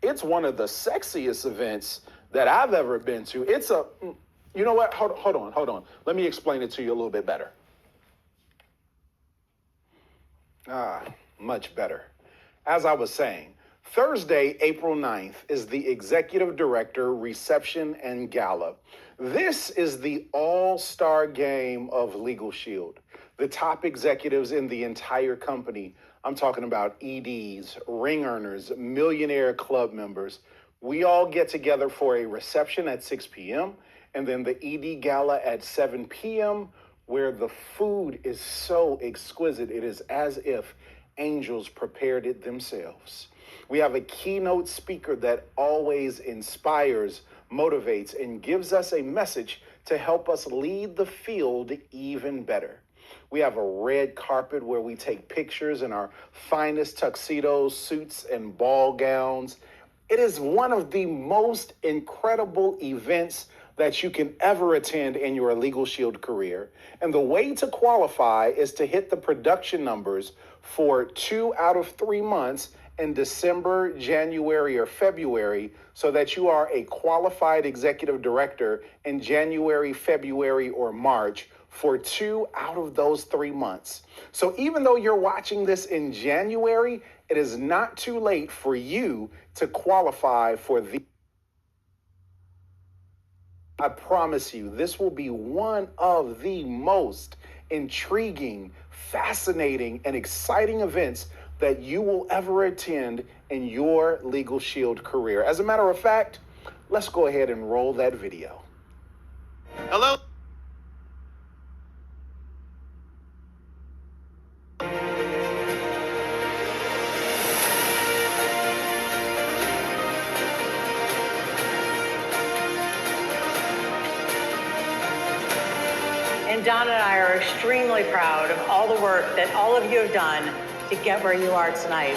it's one of the sexiest events that I've ever been to. It's a, you know what? Hold on. Let me explain it to you a little bit better. Much better. As I was saying, Thursday, April 9th is the Executive Director Reception and Gala. This is the all-star game of LegalShield. The top executives in the entire company. I'm talking about EDs, ring earners, millionaire club members. We all get together for a reception at 6 p.m. and then the ED Gala at 7 p.m. where the food is so exquisite. It is as if angels prepared it themselves. We have a keynote speaker that always inspires, motivates, and gives us a message to help us lead the field even better. We have a red carpet where we take pictures in our finest tuxedos, suits, and ball gowns. It is one of the most incredible events that you can ever attend in your LegalShield career. And the way to qualify is to hit the production numbers for 2 out of 3 months in December, January, or February, so that you are a qualified executive director in January, February, or March for 2 out of those 3 months. So even though you're watching this in January, it is not too late for you to qualify for the... I promise you, this will be one of the most intriguing, fascinating, and exciting events that you will ever attend in your LegalShield career. As a matter of fact, let's go ahead and roll that video. Hello. And Don and I are extremely proud of all the work that all of you have done to get where you are tonight.